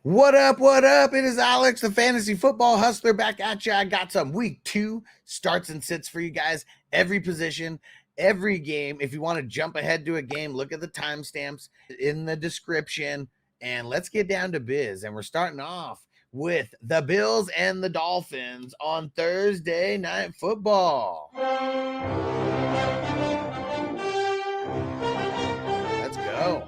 What up? What up? It is Alex, the fantasy football hustler, back at you. I got some week 2 starts and sits for you guys. Every position, every game. If you want to jump ahead to a game, look at the timestamps in the description. And let's get down to biz. And we're starting off with the Bills and the Dolphins on Thursday Night Football. Let's go.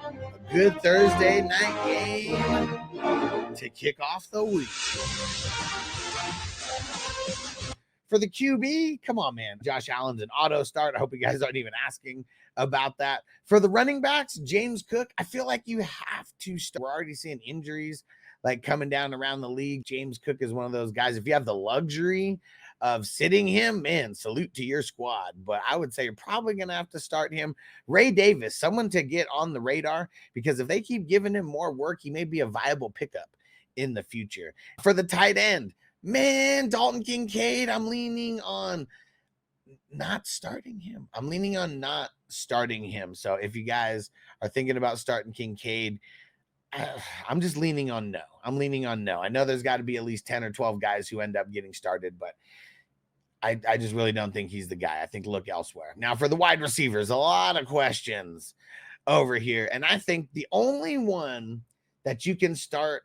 A good Thursday night game to kick off the week. For the QB, come on, man. Josh Allen's an auto start. I hope you guys aren't even asking about that. For the running backs, James Cook, I feel like you have to start. We're already seeing injuries like coming down around the league. James Cook is one of those guys. If you have the luxury of sitting him, man, salute to your squad. But I would say you're probably going to have to start him. Ray Davis, someone to get on the radar, because if they keep giving him more work, he may be a viable pickup in the future. For the tight end, man, Dalton Kincaid, I'm leaning on not starting him. So if you guys are thinking about starting Kincaid, I'm just leaning on no. I know there's got to be at least 10 or 12 guys who end up getting started, but I just really don't think he's the guy. I think look elsewhere. Now, for the wide receivers, a lot of questions over here. And I think the only one that you can start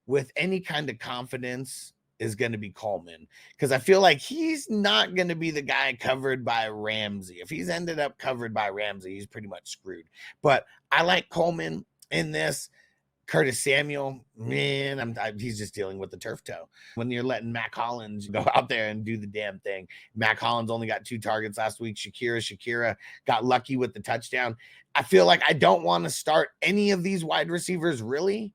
with any kind of confidence is going to be Coleman, because I feel like he's not going to be the guy covered by Ramsey. If he's ended up covered by Ramsey, he's pretty much screwed. But I like Coleman in this. Curtis Samuel, man, he's just dealing with the turf toe. When you're letting Mac Hollins go out there and do the damn thing. Mac Hollins only got 2 targets last week. Shakira got lucky with the touchdown. I feel like I don't want to start any of these wide receivers really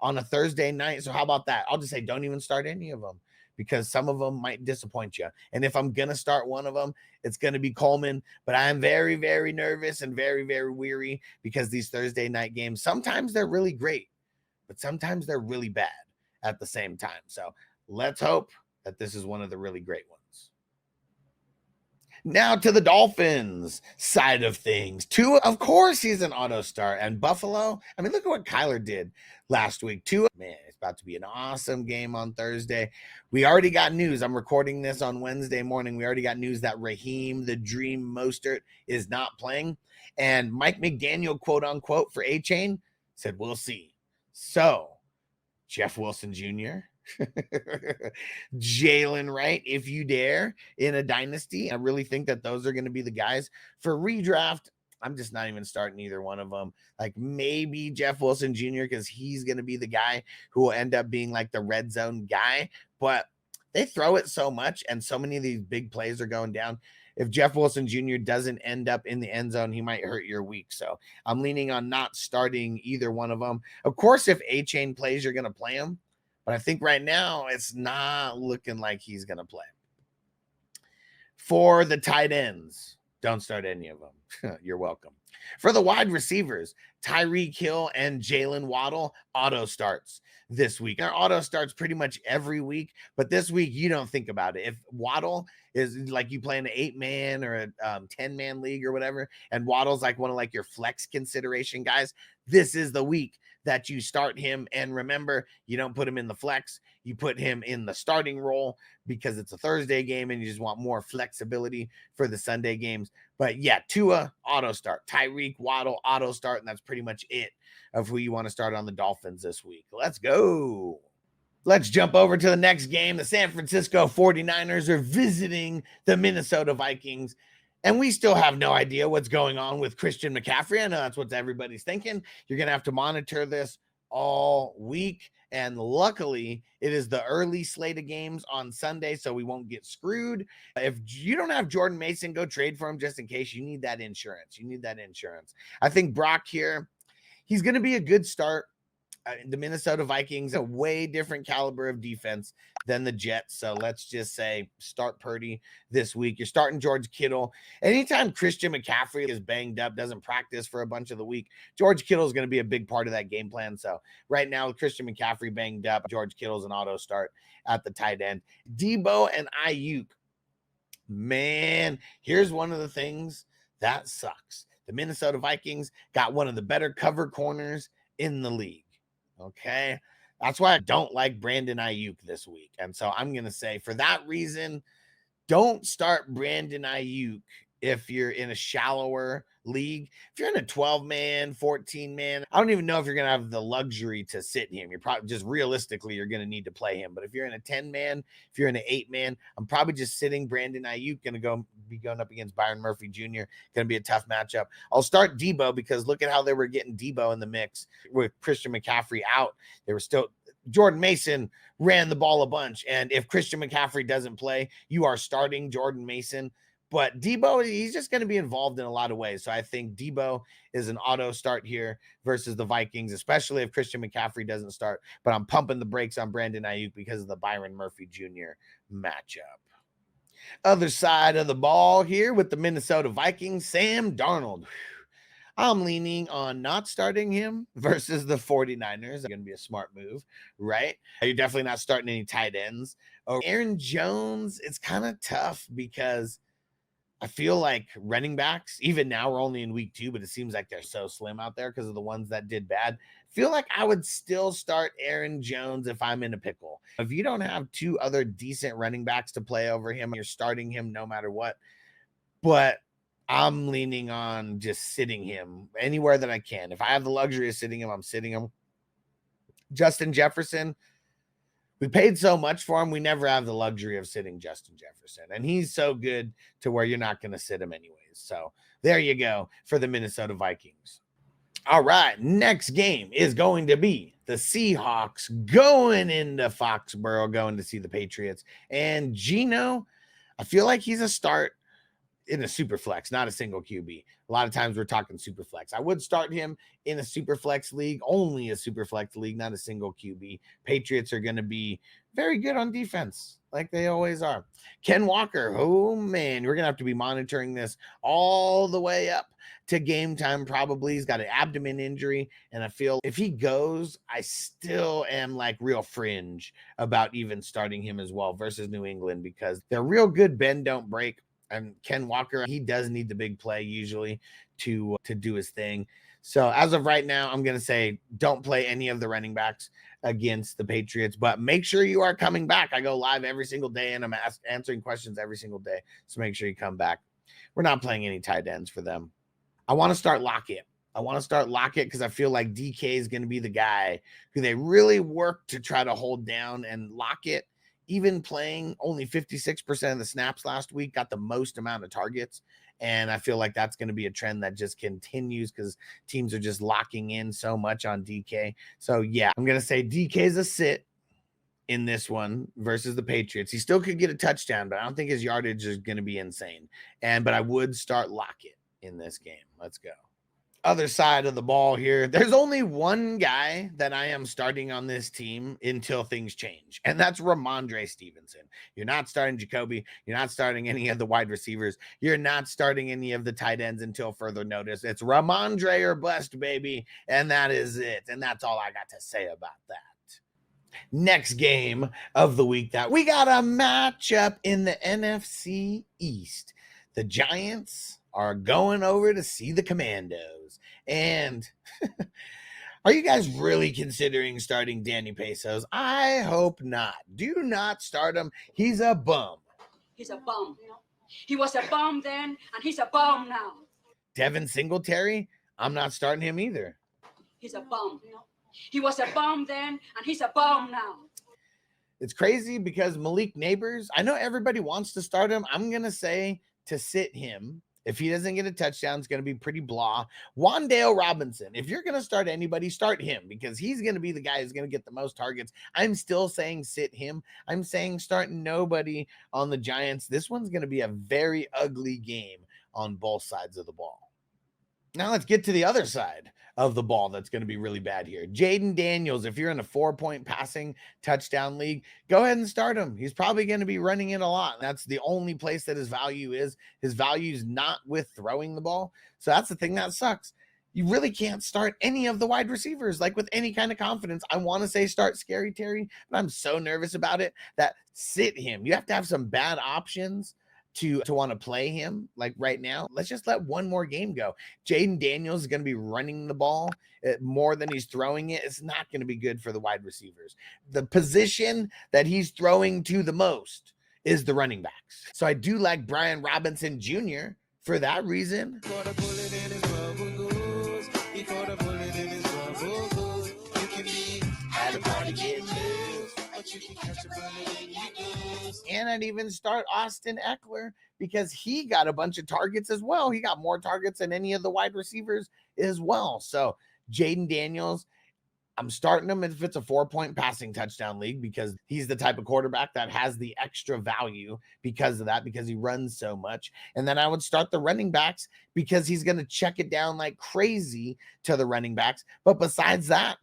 on a Thursday night. So how about that? I'll just say don't even start any of them, because some of them might disappoint you. And if I'm going to start one of them, it's going to be Coleman. But I'm very, very nervous and very, very weary, because these Thursday night games, sometimes they're really great, but sometimes they're really bad at the same time. So let's hope that this is one of the really great ones. Now to the Dolphins side of things. Tua, of course, he's an auto start. And Buffalo, I mean, look at what Kyler did last week. Tua, man, it's about to be an awesome game on Thursday. We already got news. I'm recording this on Wednesday morning. We already got news that Raheem, the Dream Mostert, is not playing. And Mike McDaniel, quote unquote, for A-Chain said, we'll see. So, Jeff Wilson Jr., Jalen Wright, if you dare, in a dynasty. I really think that those are going to be the guys. For redraft, I'm just not even starting either one of them. Like maybe Jeff Wilson Jr., because he's going to be the guy who will end up being like the red zone guy. But they throw it so much, and so many of these big plays are going down. If Jeff Wilson Jr. doesn't end up in the end zone, he might hurt your week. So I'm leaning on not starting either one of them. Of course, if A-Chain plays, you're going to play him. But I think right now it's not looking like he's going to play. For the tight ends, don't start any of them. You're welcome. For the wide receivers, Tyreek Hill and Jalen Waddle, auto starts this week. Our auto starts pretty much every week, but this week you don't think about it. If Waddle is like you play in an 8-man or a 10-man league or whatever, and Waddle's like one of like your flex consideration guys, this is the week that you start him. And remember, you don't put him in the flex, you put him in the starting role, because it's a Thursday game and you just want more flexibility for the Sunday games. But yeah, Tua, auto start. Tyreek, Waddle, auto start. And that's pretty much it of who you want to start on the Dolphins this week. Let's go. Let's jump over to the next game. The San Francisco 49ers are visiting the Minnesota Vikings. And we still have no idea what's going on with Christian McCaffrey. I know that's what everybody's thinking. You're going to have to monitor this all week. And luckily, it is the early slate of games on Sunday, so we won't get screwed. If you don't have Jordan Mason, go trade for him just in case. You need that insurance. I think Brock here, he's going to be a good start. The Minnesota Vikings, a way different caliber of defense than the Jets. So let's just say start Purdy this week. You're starting George Kittle. Anytime Christian McCaffrey is banged up, doesn't practice for a bunch of the week, George Kittle is going to be a big part of that game plan. So right now, with Christian McCaffrey banged up, George Kittle's an auto start at the tight end. Debo and Ayuk. Man, here's one of the things that sucks. The Minnesota Vikings got one of the better cover corners in the league. Okay. That's why I don't like Brandon Ayuk this week. And so I'm going to say for that reason, don't start Brandon Ayuk if you're in a shallower league. If you're in a 12-man, 14-man, I don't even know if you're going to have the luxury to sit him. You're probably just realistically, you're going to need to play him. But if you're in a 10-man, if you're in an 8-man, I'm probably just sitting Brandon Ayuk. Going to be going up against Byron Murphy Jr. Going to be a tough matchup. I'll start Debo because look at how they were getting Debo in the mix with Christian McCaffrey out. They were still Jordan Mason ran the ball a bunch. And if Christian McCaffrey doesn't play, you are starting Jordan Mason. But Debo, he's just going to be involved in a lot of ways. So I think Debo is an auto start here versus the Vikings, especially if Christian McCaffrey doesn't start. But I'm pumping the brakes on Brandon Ayuk because of the Byron Murphy Jr. matchup. Other side of the ball here with the Minnesota Vikings, Sam Darnold. I'm leaning on not starting him versus the 49ers. Going to be a smart move, right? You're definitely not starting any tight ends. Aaron Jones, it's kind of tough because I feel like running backs, even now we're only in week 2, but it seems like they're so slim out there because of the ones that did bad. Feel like I would still start Aaron Jones if I'm in a pickle. If you don't have 2 other decent running backs to play over him, you're starting him no matter what. But I'm leaning on just sitting him anywhere that I can. If I have the luxury of sitting him, I'm sitting him. Justin Jefferson, we paid so much for him. We never have the luxury of sitting Justin Jefferson. And he's so good to where you're not going to sit him anyways. So there you go for the Minnesota Vikings. All right. Next game is going to be the Seahawks going into Foxborough, going to see the Patriots. And Geno, I feel like he's a start in a super flex, not a single QB. A lot of times we're talking super flex. I would start him in a super flex league, only a super flex league, not a single QB. Patriots are going to be very good on defense, like they always are. Ken Walker, oh man, we're going to have to be monitoring this all the way up to game time probably. He's got an abdomen injury, and I feel if he goes, I still am like real fringe about even starting him as well versus New England because they're real good bend, don't break. And Ken Walker, he does need the big play usually to do his thing. So as of right now, I'm going to say don't play any of the running backs against the Patriots, but make sure you are coming back. I go live every single day and I'm answering questions every single day. So make sure you come back. We're not playing any tight ends for them. I want to start Lockett. Because I feel like DK is going to be the guy who they really work to try to hold down, and Lockett, even playing only 56% of the snaps last week, got the most amount of targets. And I feel like that's going to be a trend that just continues because teams are just locking in so much on DK. So yeah, I'm going to say DK is a sit in this one versus the Patriots. He still could get a touchdown, but I don't think his yardage is going to be insane. But I would start Lockett in this game. Let's go. Other side of the ball here. There's only one guy that I am starting on this team until things change, and that's Ramondre Stevenson. You're not starting Jacoby. You're not starting any of the wide receivers. You're not starting any of the tight ends until further notice. It's Ramondre or bust, baby, and that is it. And that's all I got to say about that. Next game of the week, that we got a matchup in the NFC East. The Giants are going over to see the Commandos. And are you guys really considering starting Danny Pesos? I hope not. Do not start him. He's a bum. He's a bum. He was a bum then, and he's a bum now. Devin Singletary, I'm not starting him either. He's a bum. He was a bum then, and he's a bum now. It's crazy because Malik Neighbors, I know everybody wants to start him. I'm going to say to sit him. If he doesn't get a touchdown, it's going to be pretty blah. Wan'Dale Robinson, if you're going to start anybody, start him because he's going to be the guy who's going to get the most targets. I'm still saying sit him. I'm saying start nobody on the Giants. This one's going to be a very ugly game on both sides of the ball. Now let's get to the other side of the ball that's going to be really bad here. Jaden Daniels, if you're in a 4-point passing touchdown league, go ahead and start him. He's probably going to be running it a lot. That's the only place that his value is. His value is not with throwing the ball. So that's the thing that sucks. You really can't start any of the wide receivers like with any kind of confidence. I want to say start Scary Terry, but I'm so nervous about it that sit him. You have to have some bad options to want to play him like right now, let's just let one more game go. Jaden Daniels is going to be running the ball more than he's throwing it. It's not going to be good for the wide receivers. The position that he's throwing to the most is the running backs. So I do like Brian Robinson Jr. for that reason. And I'd even start Austin Eckler because he got a bunch of targets as well. He got more targets than any of the wide receivers as well. So Jaden Daniels, I'm starting him if it's a 4-point passing touchdown league because he's the type of quarterback that has the extra value because of that, because he runs so much. And then I would start the running backs because he's going to check it down like crazy to the running backs. But besides that,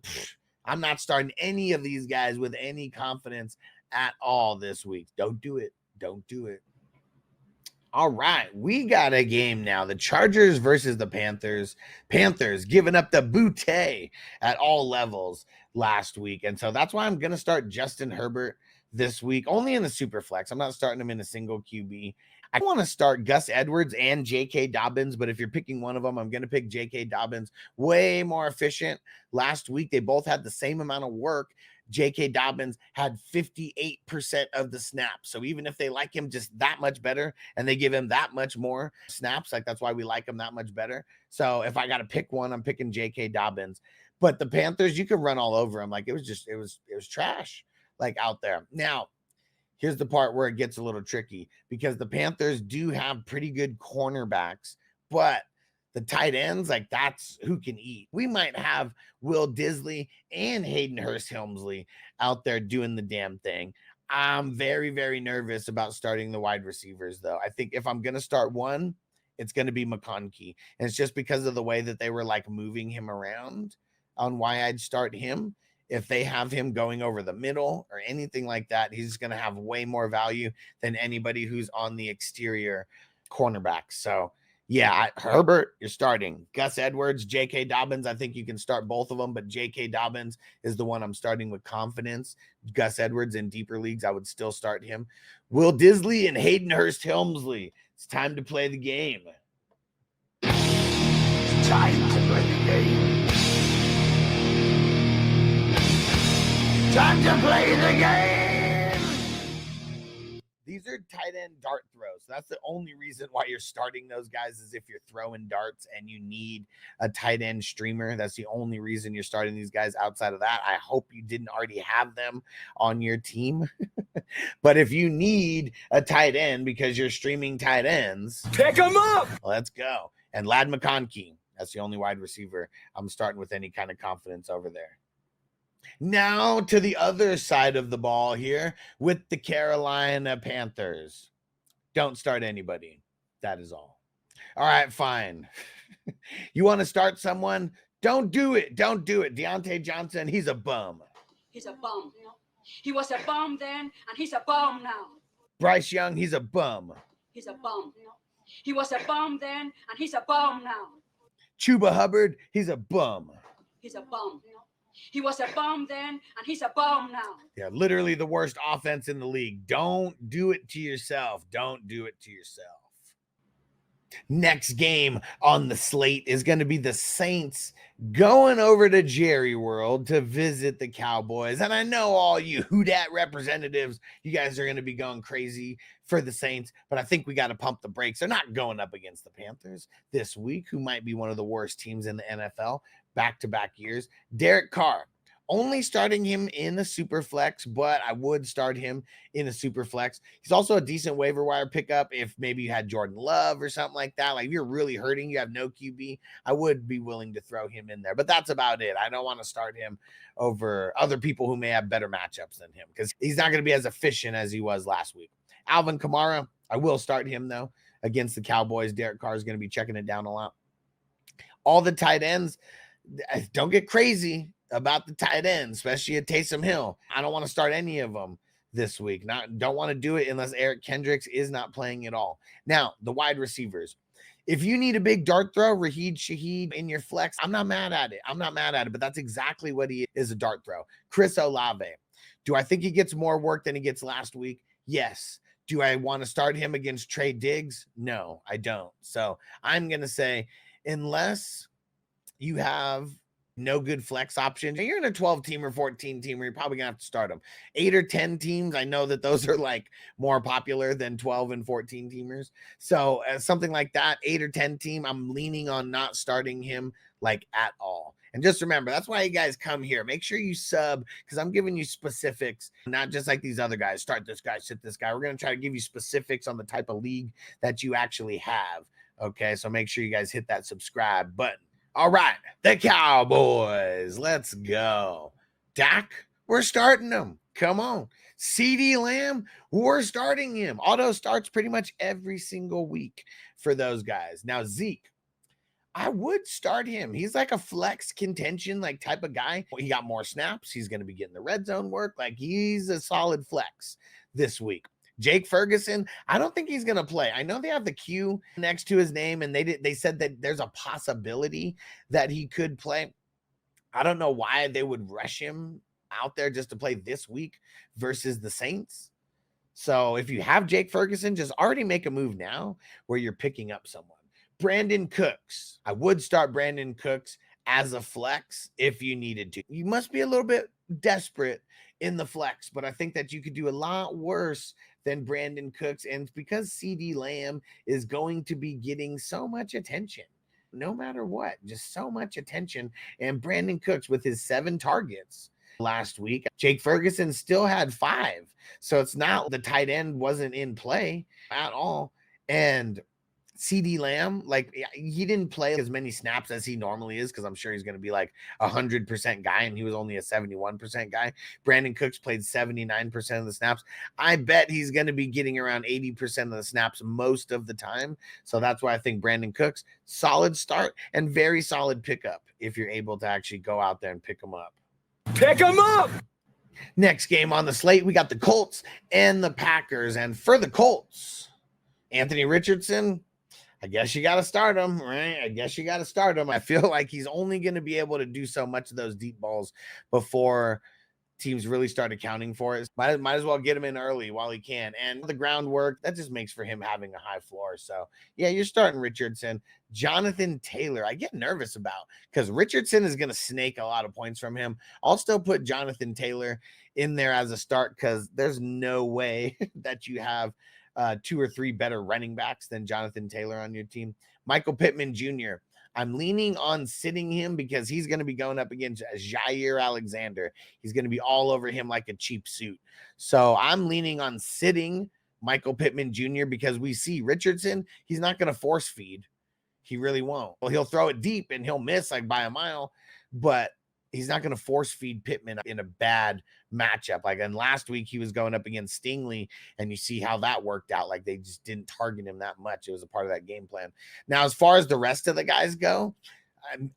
I'm not starting any of these guys with any confidence at all this week. Don't do it. Don't do it. All right, we got a game now. The Chargers versus the Panthers. Panthers giving up the bootay at all levels last week. And so that's why I'm going to start Justin Herbert this week, only in the super flex. I'm not starting him in a single QB. I want to start Gus Edwards and J.K. Dobbins, but if you're picking one of them, I'm going to pick J.K. Dobbins. Way more efficient. Last week, they both had the same amount of work. J.K. Dobbins had 58% of the snaps. So even if they like him just that much better and they give him that much more snaps, like that's why we like him that much better. So if I got to pick one, I'm picking J.K. Dobbins. But the Panthers, you can run all over them. Like it was trash like out there. Now, here's the part where it gets a little tricky because the Panthers do have pretty good cornerbacks, but the tight ends, like that's who can eat. We might have Will Disley and Hayden Hurst-Helmsley out there doing the damn thing. I'm very, very nervous about starting the wide receivers, though. I think if I'm going to start one, it's going to be McConkey. And it's just because of the way that they were like moving him around on why I'd start him. If they have him going over the middle or anything like that, he's going to have way more value than anybody who's on the exterior cornerback. So, yeah, Herbert, you're starting. Gus Edwards, J.K. Dobbins, I think you can start both of them, but J.K. Dobbins is the one I'm starting with confidence. Gus Edwards in deeper leagues, I would still start him. Will Disley and Hayden Hurst-Helmsley. It's time to play the game. It's time to play the game. Time to play the game. These are tight end dart throws. That's the only reason why you're starting those guys is if you're throwing darts and you need a tight end streamer. That's the only reason you're starting these guys. Outside of that, I hope you didn't already have them on your team. But if you need a tight end because you're streaming tight ends, pick them up. Let's go. And Ladd McConkey, that's the only wide receiver I'm starting with any kind of confidence over there. Now to the other side of the ball here with the Carolina Panthers. Don't start anybody. That is all. All right, fine. You want to start someone? Don't do it. Don't do it. Deontay Johnson, he's a bum. He's a bum. He was a bum then, and he's a bum now. Bryce Young, he's a bum. He's a bum. He was a bum then, and he's a bum now. Chuba Hubbard, he's a bum. He's a bum. He was a bum then, and he's a bum now. Yeah, literally the worst offense in the league. Don't do it to yourself. Don't do it to yourself. Next game on the slate is going to be the Saints going over to Jerry World to visit the Cowboys. And I know all you Who Dat representatives, you guys are going to be going crazy for the Saints, but I think we got to pump the brakes. They're not going up against the Panthers this week, who might be one of the worst teams in the NFL back-to-back years. Derek Carr, only starting him in a super flex, but I would start him in a super flex. He's also a decent waiver wire pickup if maybe you had Jordan Love or something like that. Like if you're really hurting, you have no QB, I would be willing to throw him in there. But that's about it. I don't want to start him over other people who may have better matchups than him because he's not going to be as efficient as he was last week. Alvin Kamara, I will start him though against the Cowboys. Derek Carr is going to be checking it down a lot. All the tight ends, don't get crazy about the tight end, especially at Taysom Hill. I don't want to start any of them this week. Don't want to do it unless Eric Kendricks is not playing at all. Now, the wide receivers. If you need a big dart throw, Raheed Shaheed in your flex, I'm not mad at it. But that's exactly what he is, a dart throw. Chris Olave. Do I think he gets more work than he gets last week? Yes. Do I want to start him against Trey Diggs? No, I don't. So I'm going to say, unless you have no good flex options, you're in a 12 team or 14 team, you're probably gonna have to start them. 8 or 10 teams, I know that those are like more popular than 12 and 14 teamers. So something like that, 8 or 10 team, I'm leaning on not starting him like at all. And just remember, that's why you guys come here. Make sure you sub, because I'm giving you specifics, not just like these other guys. Start this guy, sit this guy. We're going to try to give you specifics on the type of league that you actually have. Okay, so make sure you guys hit that subscribe button. All right, the Cowboys. Let's go. Dak, we're starting them. Come on. CeeDee Lamb, we're starting him. Auto starts pretty much every single week for those guys. Now, Zeke, I would start him. He's like a flex contention like type of guy. He got more snaps. He's going to be getting the red zone work. Like, he's a solid flex this week. Jake Ferguson, I don't think he's going to play. I know they have the Q next to his name, and they said that there's a possibility that he could play. I don't know why they would rush him out there just to play this week versus the Saints. So if you have Jake Ferguson, just already make a move now where you're picking up someone. Brandon Cooks. I would start Brandon Cooks as a flex if you needed to. You must be a little bit desperate in the flex, but I think that you could do a lot worse than Brandon Cooks. And because CeeDee Lamb is going to be getting so much attention, no matter what, just so much attention. And Brandon Cooks with his 7 targets last week, Jake Ferguson still had 5. So it's not the tight end wasn't in play at all. And CeeDee Lamb, like, he didn't play as many snaps as he normally is, because I'm sure he's going to be like 100% guy, and he was only a 71% guy. Brandon Cooks played 79% of the snaps. I bet he's going to be getting around 80% of the snaps most of the time. So that's why I think Brandon Cooks, solid start and very solid pickup if you're able to actually go out there and pick him up. Pick him up! Next game on the slate, we got the Colts and the Packers. And for the Colts, Anthony Richardson, I guess you got to start him, right? I guess you got to start him. I feel like he's only going to be able to do so much of those deep balls before teams really start accounting for it. Might as well get him in early while he can. And the groundwork, that just makes for him having a high floor. So, yeah, you're starting Richardson. Jonathan Taylor, I get nervous about, because Richardson is going to snake a lot of points from him. I'll still put Jonathan Taylor in there as a start, because there's no way that you have 2 or 3 better running backs than Jonathan Taylor on your team. Michael Pittman Jr., I'm leaning on sitting him because he's going to be going up against Jair Alexander. He's going to be all over him like a cheap suit. So I'm leaning on sitting Michael Pittman Jr. because we see Richardson, he's not going to force feed. He really won't. Well, he'll throw it deep and he'll miss like by a mile, but he's not going to force feed Pittman in a bad matchup. Like, and last week he was going up against Stingley, and you see how that worked out. Like, they just didn't target him that much. It was a part of that game plan. Now, as far as the rest of the guys go,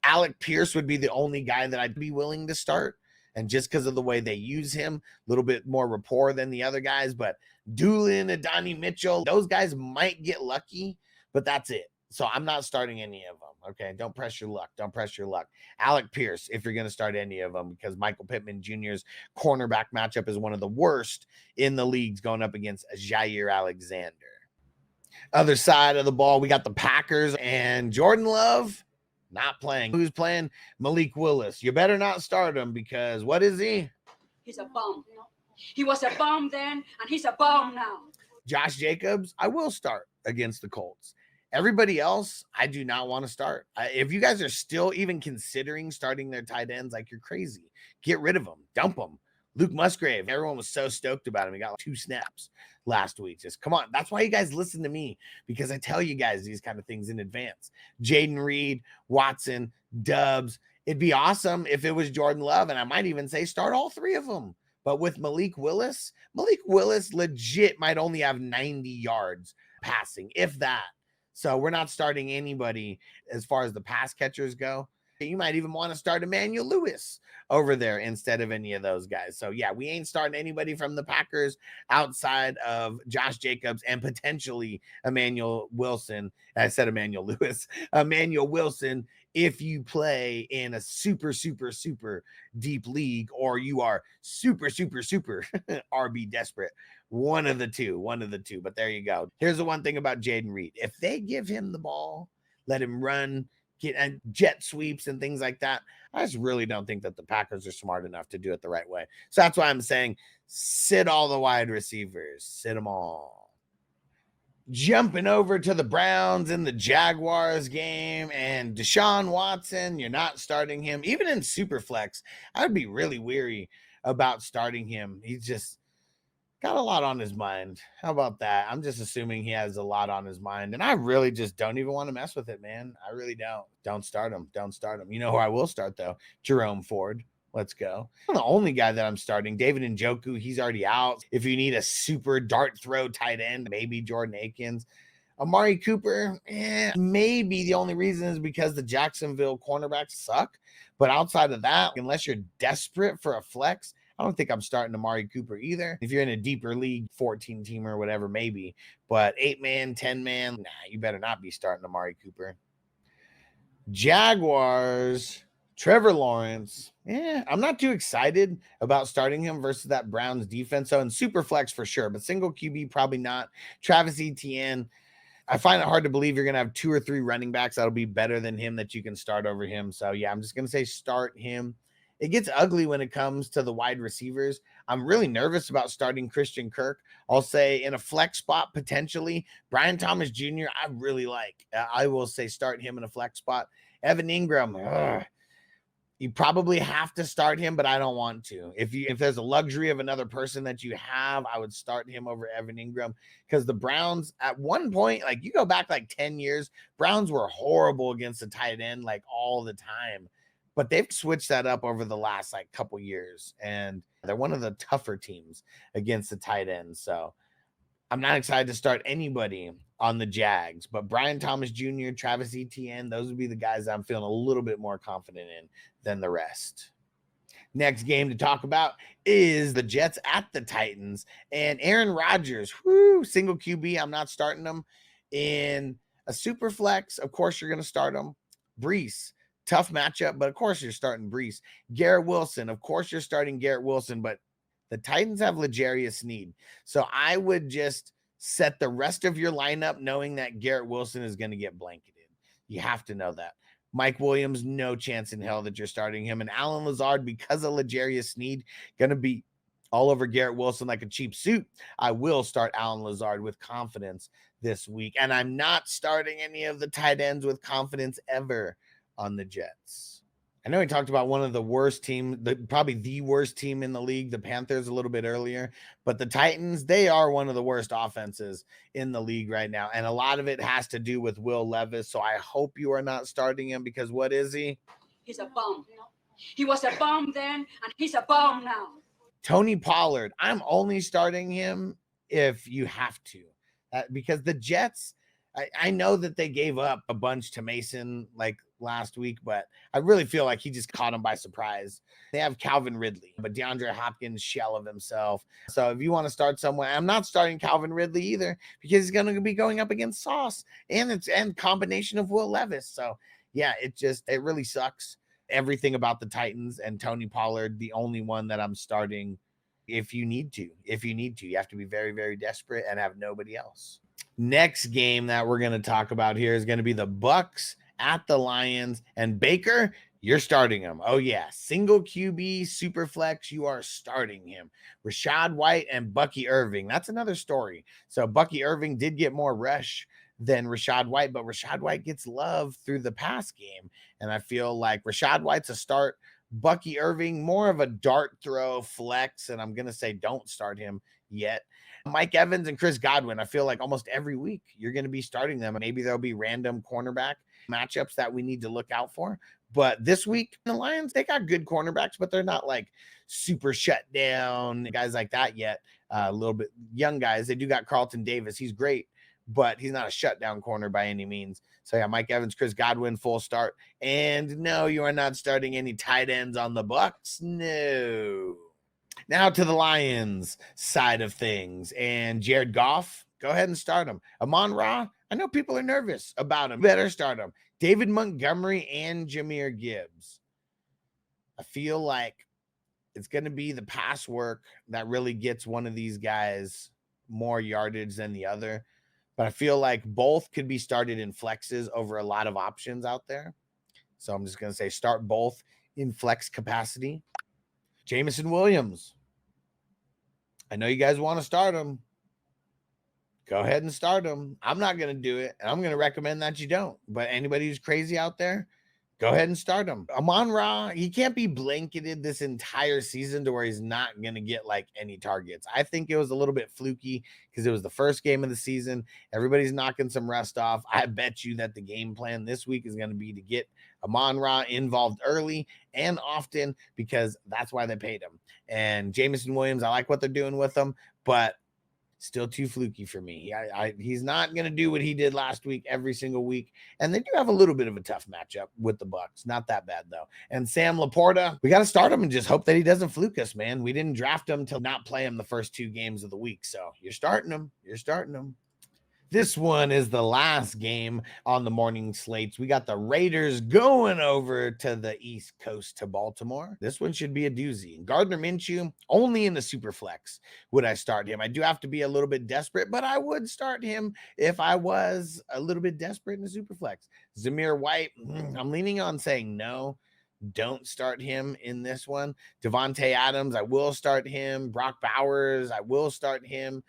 Alec Pierce would be the only guy that I'd be willing to start. And just because of the way they use him, a little bit more rapport than the other guys. But Doolin and Donnie Mitchell, those guys might get lucky, but that's it. So I'm not starting any of them. Okay, don't press your luck. Don't press your luck. Alec Pierce, if you're going to start any of them, because Michael Pittman Jr.'s cornerback matchup is one of the worst in the leagues going up against Jair Alexander. Other side of the ball, we got the Packers and Jordan Love not playing. Who's playing? Malik Willis. You better not start him, because what is he? He's a bum. He was a bum then, and he's a bum now. Josh Jacobs, I will start against the Colts. Everybody else, I do not want to start. If you guys are still even considering starting their tight ends, like, you're crazy. Get rid of them. Dump them. Luke Musgrave, everyone was so stoked about him. He got like 2 snaps last week. Just come on. That's why you guys listen to me, because I tell you guys these kind of things in advance. Jaden Reed, Watson, Dubs. It'd be awesome if it was Jordan Love, and I might even say start all 3 of them. But with Malik Willis legit might only have 90 yards passing, if that. So we're not starting anybody as far as the pass catchers go. You might even want to start Emmanuel Lewis over there instead of any of those guys. So, yeah, we ain't starting anybody from the Packers outside of Josh Jacobs and potentially Emmanuel Wilson. I said Emmanuel Lewis. Emmanuel Wilson if you play in a super deep league, or you are super RB desperate. One of the two. But there you go. Here's the one thing about Jaden Reed. If they give him the ball, let him run, get jet sweeps and things like that, I just really don't think that the Packers are smart enough to do it the right way. So that's why I'm saying sit all the wide receivers. Sit them all. Jumping over to the Browns and the Jaguars game, and Deshaun Watson, you're not starting him. Even in Superflex, I would be really weary about starting him. He's just got a lot on his mind. How about that? I'm just assuming he has a lot on his mind, and I really just don't even want to mess with it, man. I really don't. Don't start him. You know who I will start, though? Jerome Ford. Let's go. I'm the only guy that I'm starting. David Njoku, he's already out. If you need a super dart throw tight end, maybe Jordan Akins. Amari Cooper, maybe. The only reason is because the Jacksonville cornerbacks suck. But outside of that, unless you're desperate for a flex, I don't think I'm starting Amari Cooper either. If you're in a deeper league, 14-teamer or whatever, maybe. But 8-man, 10-man, nah, you better not be starting Amari Cooper. Jaguars, Trevor Lawrence. I'm not too excited about starting him versus that Browns defense. So in super flex for sure, but single QB, probably not. Travis Etienne. I find it hard to believe you're going to have 2 or 3 running backs that'll be better than him that you can start over him. So yeah, I'm just going to say start him. It gets ugly when it comes to the wide receivers. I'm really nervous about starting Christian Kirk. I'll say in a flex spot, potentially. Brian Thomas Jr., I really like. I will say start him in a flex spot. Evan Ingram, you probably have to start him, but I don't want to. If there's a luxury of another person that you have, I would start him over Evan Ingram, because the Browns at one point, like you go back like 10 years, Browns were horrible against the tight end like all the time, but they've switched that up over the last like couple years, and they're one of the tougher teams against the tight end. So I'm not excited to start anybody on the Jags, but Brian Thomas Jr., Travis Etienne, those would be the guys I'm feeling a little bit more confident in than the rest. Next game to talk about is the Jets at the Titans, and Aaron Rodgers, single QB. I'm not starting him. In a super flex, of course, you're going to start him. Brees, tough matchup, but of course you're starting Brees. Garrett Wilson, of course you're starting Garrett Wilson, but the Titans have L'Jarius Sneed. So I would just set the rest of your lineup knowing that Garrett Wilson is going to get blanketed. You have to know that. Mike Williams, no chance in hell that you're starting him. And Allen Lazard, because of L'Jarius Sneed, going to be all over Garrett Wilson like a cheap suit. I will start Allen Lazard with confidence this week. And I'm not starting any of the tight ends with confidence ever on the Jets. I know we talked about one of the worst teams, probably the worst team in the league, the Panthers, a little bit earlier, but the Titans, they are one of the worst offenses in the league right now. And a lot of it has to do with Will Levis. So I hope you are not starting him, because what is he? He's a bum. He was a bum then, and he's a bum now. Tony Pollard, I'm only starting him if you have to, because the Jets, I know that they gave up a bunch to Mason like last week, but I really feel like he just caught him by surprise. They have Calvin Ridley, but DeAndre Hopkins, shell of himself. So if you want to start someone, I'm not starting Calvin Ridley either, because he's going to be going up against Sauce and combination of Will Levis. So yeah, it really sucks. Everything about the Titans and Tony Pollard, the only one that I'm starting if you need to. You have to be very, very desperate and have nobody else. Next game that we're going to talk about here is going to be the Bucs at the Lions, and Baker, you're starting him. Oh yeah, single QB, super flex, you are starting him. Rachaad White and Bucky Irving. That's another story. So Bucky Irving did get more rush than Rachaad White, but Rachaad White gets love through the pass game, and I feel like Rachaad White's a start. Bucky Irving, more of a dart throw flex, and I'm going to say don't start him yet. Mike Evans and Chris Godwin, I feel like almost every week you're going to be starting them. Maybe there'll be random cornerback matchups that we need to look out for. But this week, the Lions, they got good cornerbacks, but they're not like super shut down guys like that yet. A little bit young guys. They do got Carlton Davis. He's great, but he's not a shutdown corner by any means. So yeah, Mike Evans, Chris Godwin, full start. And no, you are not starting any tight ends on the Bucs. No. Now to the Lions side of things, and Jared Goff, go ahead and start him. Amon-Ra, I know people are nervous about him. Better start him. David Montgomery and Jahmyr Gibbs. I feel like it's going to be the pass work that really gets one of these guys more yardage than the other. But I feel like both could be started in flexes over a lot of options out there. So I'm just going to say start both in flex capacity. Jameson Williams. I know you guys want to start him. Go ahead and start him. I'm not going to do it, and I'm going to recommend that you don't. But anybody who's crazy out there, go ahead and start him. Amon-Ra, he can't be blanketed this entire season to where he's not going to get like any targets. I think it was a little bit fluky because it was the first game of the season. Everybody's knocking some rust off. I bet you that the game plan this week is going to be to get Amon-Ra involved early and often because that's why they paid him. And Jameson Williams, I like what they're doing with him, but still too fluky for me. He's not going to do what he did last week every single week. And they do have a little bit of a tough matchup with the Bucs. Not that bad, though. And Sam Laporta, we got to start him and just hope that he doesn't fluke us, man. We didn't draft him to not play him the first 2 games of the week. So you're starting him. You're starting him. This one is the last game on the morning slates. We got the Raiders going over to the East Coast to Baltimore. This one should be a doozy. Gardner Minshew, only in the super flex would I start him. I do have to be a little bit desperate, but I would start him if I was a little bit desperate in the super flex. Zamir White, I'm leaning on saying no. Don't start him in this one. Devontae Adams, I will start him. Brock Bowers, I will start him.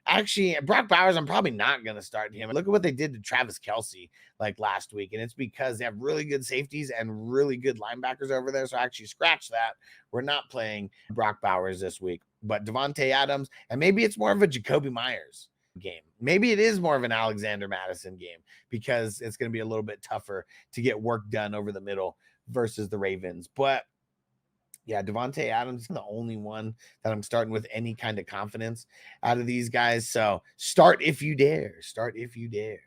Actually, Brock Bowers, I'm probably not going to start him. Look at what they did to Travis Kelce like last week. And it's because they have really good safeties and really good linebackers over there. So actually scratch that. We're not playing Brock Bowers this week. But Devontae Adams, and maybe it's more of a Jacoby Myers game. Maybe it is more of an Alexander Madison game because it's going to be a little bit tougher to get work done over the middle versus the Ravens. But yeah, Devontae Adams is the only one that I'm starting with any kind of confidence out of these guys. So start if you dare. Start if you dare.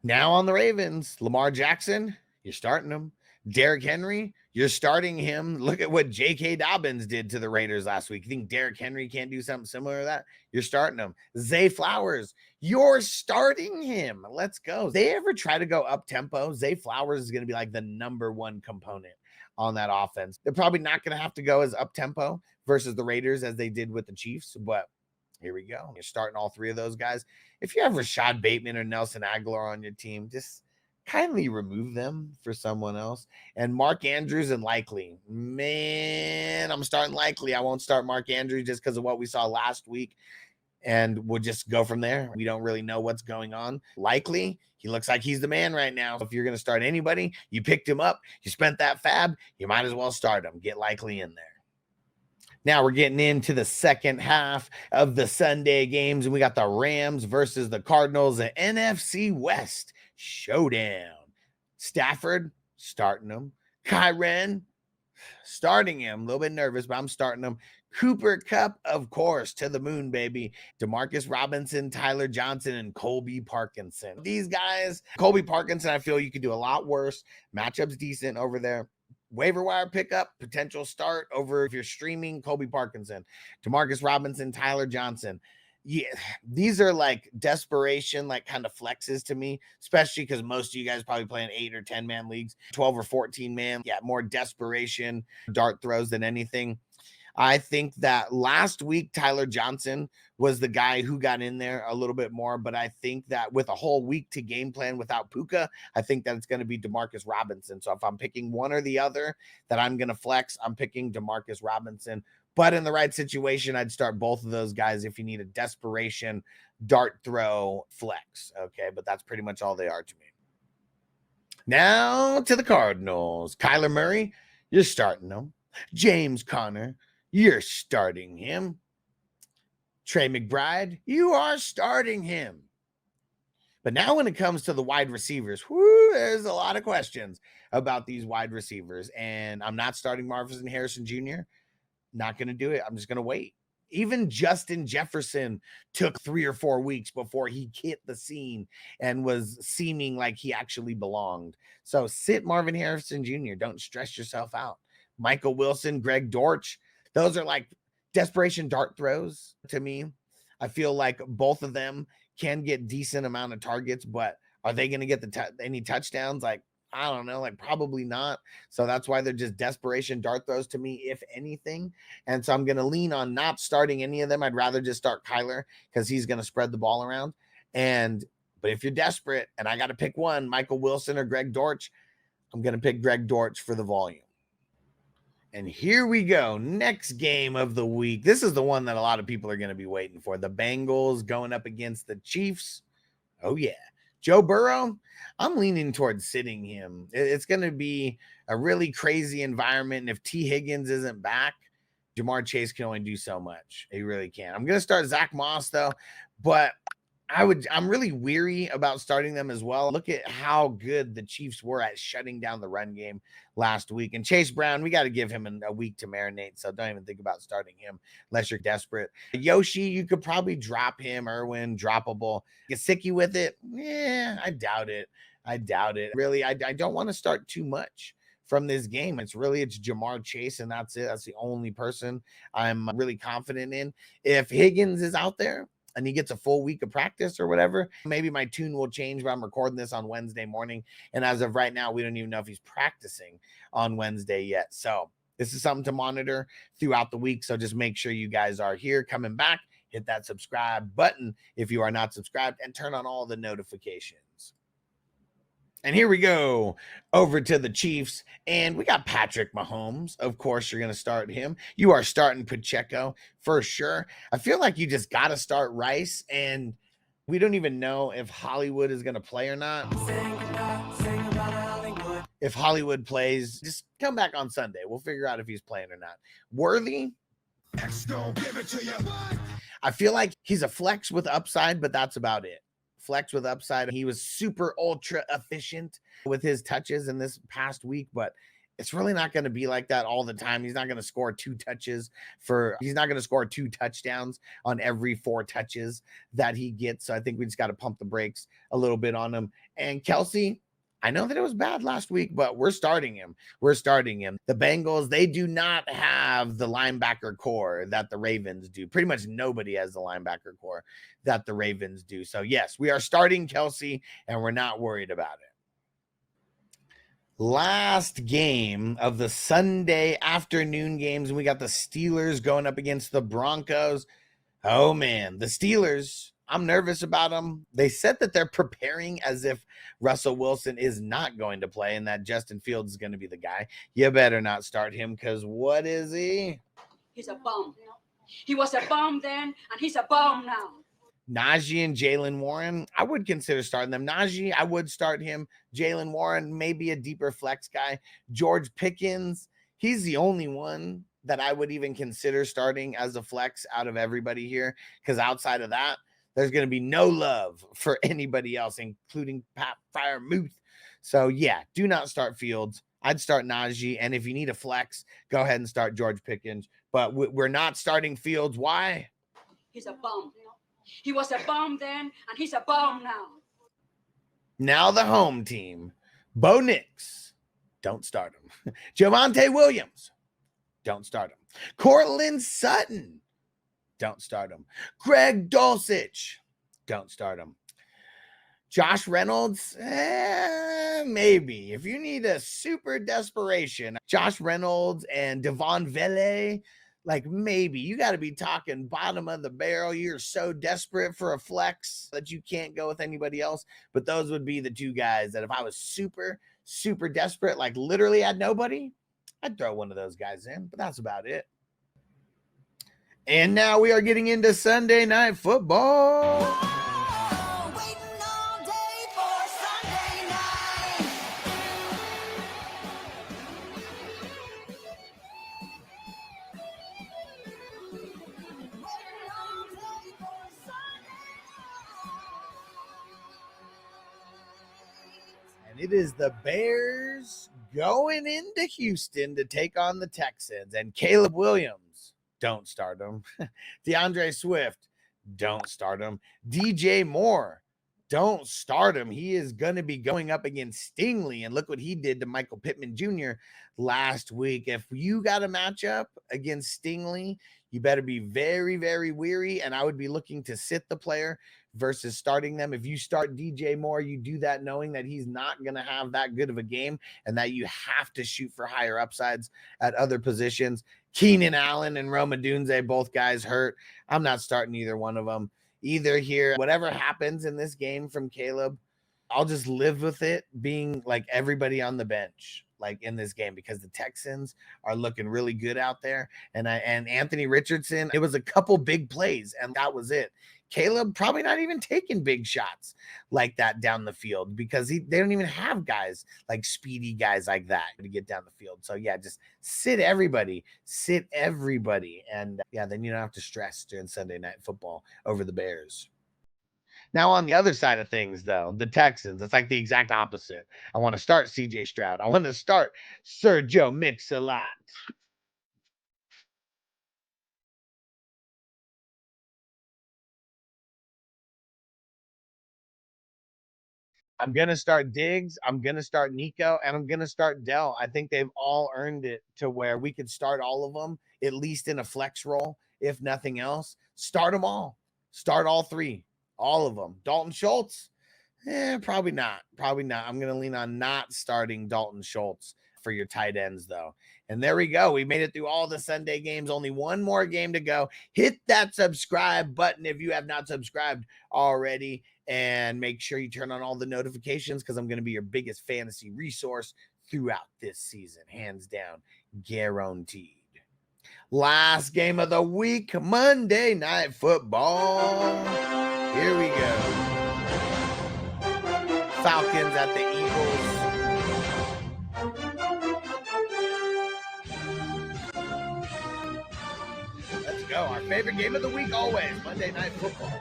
Now on the Ravens, Lamar Jackson, you're starting him. Derrick Henry, you're starting him. Look at what J.K. Dobbins did to the Raiders last week. You think Derrick Henry can't do something similar to that? You're starting him. Zay Flowers, you're starting him. Let's go. They ever try to go up tempo? Zay Flowers is going to be like the number 1 component on that offense. They're probably not going to have to go as up tempo versus the Raiders as they did with the Chiefs, but here we go. You're starting all 3 of those guys. If you have Rashad Bateman or Nelson Aguilar on your team, just kindly remove them for someone else. And Mark Andrews and Likely. Man, I'm starting Likely. I won't start Mark Andrews just because of what we saw last week. And we'll just go from there. We don't really know what's going on. Likely, he looks like he's the man right now. If you're going to start anybody, you picked him up, you spent that fab, you might as well start him. Get Likely in there. Now we're getting into the second half of the Sunday games, and we got the Rams versus the Cardinals, the NFC West showdown. Stafford, starting him. Kyren, starting him. A little bit nervous, but I'm starting him. Cooper Kupp, of course, to the moon, baby. Demarcus Robinson, Tyler Johnson, and Colby Parkinson. These guys, Colby Parkinson, I feel you could do a lot worse. Matchup's decent over there. Waiver wire pickup, potential start over if you're streaming Colby Parkinson. Demarcus Robinson, Tyler Johnson. Yeah, these are like desperation, like kind of flexes to me, especially because most of you guys probably play in 8 or 10 man leagues, 12 or 14 man. Yeah, more desperation dart throws than anything. I think that last week, Tyler Johnson was the guy who got in there a little bit more. But I think that with a whole week to game plan without Puka, I think that it's going to be Demarcus Robinson. So if I'm picking one or the other that I'm going to flex, I'm picking Demarcus Robinson. But in the right situation, I'd start both of those guys if you need a desperation dart throw flex. Okay, but that's pretty much all they are to me. Now to the Cardinals. Kyler Murray, you're starting them. James Conner, you're starting him. Trey McBride, you are starting him. But now when it comes to the wide receivers, there's a lot of questions about these wide receivers. And I'm not starting Marvin Harrison Jr. Not going to do it. I'm just going to wait. Even Justin Jefferson took 3 or 4 weeks before he hit the scene and was seeming like he actually belonged. So sit Marvin Harrison Jr. Don't stress yourself out. Michael Wilson, Greg Dortch, those are like desperation dart throws to me. I feel like both of them can get decent amount of targets, but Are they going to get any touchdowns? Like, I don't know, like probably not. So that's why they're just desperation dart throws to me, if anything. And so I'm going to lean on not starting any of them. I'd rather just start Kyler because he's going to spread the ball around. But if you're desperate and I got to pick one, Michael Wilson or Greg Dortch, I'm going to pick Greg Dortch for the volume. And here we go. Next game of the week. This is the one that a lot of people are going to be waiting for. The Bengals going up against the Chiefs. Oh, yeah. Joe Burrow, I'm leaning towards sitting him. It's going to be a really crazy environment. And if T. Higgins isn't back, Jamar Chase can only do so much. He really can. I'm going to start Zach Moss, though. But I'm really weary about starting them as well. Look at how good the Chiefs were at shutting down the run game last week. And Chase Brown, we got to give him a week to marinate. So don't even think about starting him unless you're desperate. Yoshi, you could probably drop him. Irwin, droppable. Gesicki with it? Yeah, I doubt it. Really, I don't want to start too much from this game. It's Jamar Chase, and that's it. That's the only person I'm really confident in. If Higgins is out there and he gets a full week of practice or whatever, maybe my tune will change, but I'm recording this on Wednesday morning. And as of right now, we don't even know if he's practicing on Wednesday yet. So this is something to monitor throughout the week. So just make sure you guys are here coming back. Hit that subscribe button if you are not subscribed and turn on all the notifications. And here we go over to the Chiefs, and we got Patrick Mahomes. Of course, you're going to start him. You are starting Pacheco for sure. I feel like you just got to start Rice, and we don't even know if Hollywood is going to play or not. If Hollywood plays, just come back on Sunday. We'll figure out if he's playing or not. Worthy, I feel like he's a flex with upside, but that's about it. Flex with upside. He was super ultra efficient with his touches in this past week, but it's really not going to be like that all the time. He's not going to score he's not going to score 2 touchdowns on every 4 touches that he gets. So I think we just got to pump the brakes a little bit on him. And Kelsey, I know that it was bad last week, but we're starting him. The Bengals, they do not have the linebacker core that the Ravens do. Pretty much nobody has the linebacker core that the Ravens do. So yes, we are starting Kelsey, and we're not worried about it. Last game of the Sunday afternoon games, and we got the Steelers going up against the Broncos. Oh man, the Steelers, I'm nervous about them. They said that they're preparing as if Russell Wilson is not going to play and that Justin Fields is going to be the guy. You better not start him, because what is he? He's a bum. He was a bum then, and he's a bum now. Najee and Jalen Warren, I would consider starting them. Najee, I would start him. Jalen Warren, maybe a deeper flex guy. George Pickens, he's the only one that I would even consider starting as a flex out of everybody here, because outside of that, there's going to be no love for anybody else, including Pat Freiermuth. So, yeah, do not start Fields. I'd start Najee. And if you need a flex, go ahead and start George Pickens. But we're not starting Fields. Why? He's a bum. He was a bum then, and he's a bum now. Now the home team. Bo Nix. Don't start him. Javonte Williams. Don't start him. Cortland Sutton. Don't start him. Greg Dulcich. Don't start him. Josh Reynolds, maybe. If you need a super desperation, Josh Reynolds and Devon Vele, like maybe. You got to be talking bottom of the barrel. You're so desperate for a flex that you can't go with anybody else. But those would be the 2 guys that if I was super, super desperate, like literally had nobody, I'd throw one of those guys in. But that's about it. And now we are getting into Sunday Night Football. Waiting all day for Sunday night. Waiting all day for Sunday night. And it is the Bears going into Houston to take on the Texans. And Caleb Williams, don't start him. DeAndre Swift, don't start him. DJ Moore, don't start him. He is going to be going up against Stingley. And look what he did to Michael Pittman Jr. last week. If you got a matchup against Stingley, you better be very, very weary. And I would be looking to sit the player versus starting them. If you start DJ Moore, you do that knowing that he's not going to have that good of a game and that you have to shoot for higher upsides at other positions. Keenan Allen and Rome Odunze, both guys hurt. I'm not starting either one of them either here. Whatever happens in this game from Caleb, I'll just live with it being like everybody on the bench, like in this game, because the Texans are looking really good out there. And Anthony Richardson, it was a couple big plays, and that was it. Caleb probably not even taking big shots like that down the field because they don't even have guys like speedy guys like that to get down the field. So yeah, just sit everybody. And yeah, then you don't have to stress during Sunday Night Football over the Bears. Now, on the other side of things, though, the Texans, it's like the exact opposite. I want to start CJ Stroud. I want to start Sergio Mix-a-Lot. I'm going to start Diggs. I'm going to start Nico, and I'm going to start Dell. I think they've all earned it to where we could start all of them, at least in a flex role, if nothing else. Start them all. Start all three. All of them. Dalton Schultz? Probably not. Probably not. I'm going to lean on not starting Dalton Schultz for your tight ends, though. And there we go. We made it through all the Sunday games. Only one more game to go. Hit that subscribe button if you have not subscribed already. And make sure you turn on all the notifications because I'm going to be your biggest fantasy resource throughout this season. Hands down. Guaranteed. Last game of the week, Monday Night Football. Here we go. Falcons at the Eagles. Let's go. Our favorite game of the week always, Monday Night Football.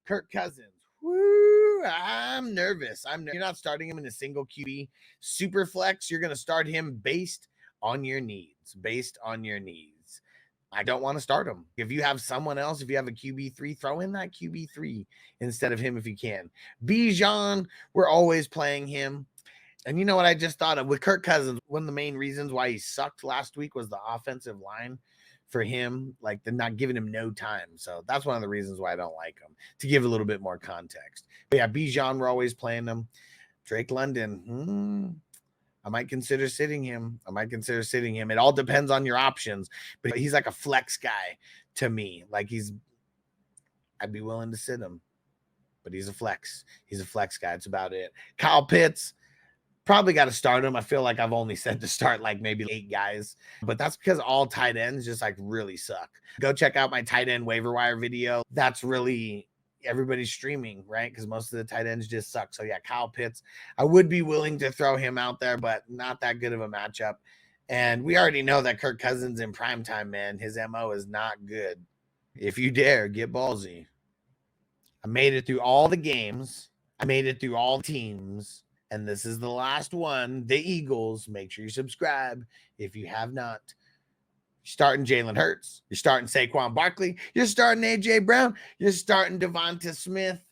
Kirk Cousins. Woo, I'm nervous. You're not starting him in a single QB. Super flex, you're going to start him based on your needs. I don't want to start him. If you have someone else, if you have a QB3, throw in that QB3 instead of him if you can. Bijan, we're always playing him. And you know what I just thought of? With Kirk Cousins, one of the main reasons why he sucked last week was the offensive line for him, like they're not giving him no time. So that's one of the reasons why I don't like him, to give a little bit more context. But yeah, Bijan, we're always playing him. Drake London, I might consider sitting him. It all depends on your options, but he's like a flex guy to me. Like I'd be willing to sit him, but he's a flex. He's a flex guy. It's about it. Kyle Pitts, probably got to start him. I feel like I've only said to start like maybe 8 guys, but that's because all tight ends just like really suck. Go check out my tight end waiver wire video. That's really everybody's streaming, right? Because most of the tight ends just suck. So yeah, Kyle Pitts, I would be willing to throw him out there, but not that good of a matchup. And we already know that Kirk Cousins in primetime, man, his MO is not good. If you dare, get ballsy. I made it through all the games. I made it through all teams. And this is the last one, the Eagles. Make sure you subscribe if you have not. You're starting Jalen Hurts. You're starting Saquon Barkley. You're starting A.J. Brown. You're starting Devonta Smith.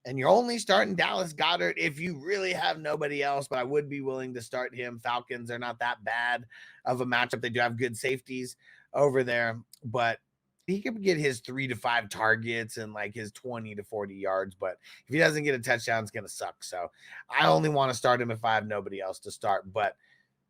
And you're only starting Dallas Goedert if you really have nobody else. But I would be willing to start him. Falcons are not that bad of a matchup. They do have good safeties over there. But he could get his 3 to 5 targets and like his 20 to 40 yards. But if he doesn't get a touchdown, it's going to suck. So I only want to start him if I have nobody else to start. But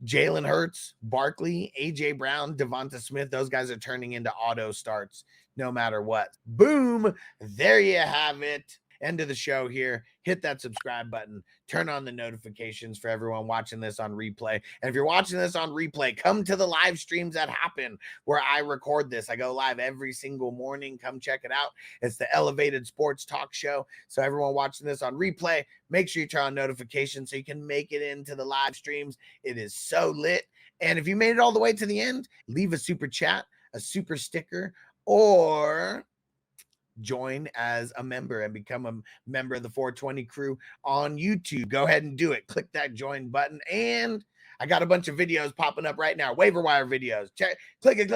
Jalen Hurts, Barkley, A.J. Brown, Devonta Smith, those guys are turning into auto starts no matter what. Boom. There you have it. End of the show here. Hit that subscribe button. Turn on the notifications for everyone watching this on replay. And if you're watching this on replay, come to the live streams that happen where I record this. I go live every single morning. Come check it out. It's the Elevated Sports Talk Show. So everyone watching this on replay, make sure you turn on notifications so you can make it into the live streams. It is so lit. And if you made it all the way to the end, leave a super chat, a super sticker, or join as a member and become a member of the 420 crew on YouTube. Go ahead and do it. Click that join button. And I got a bunch of videos popping up right now. Waiver wire videos. Check, click it.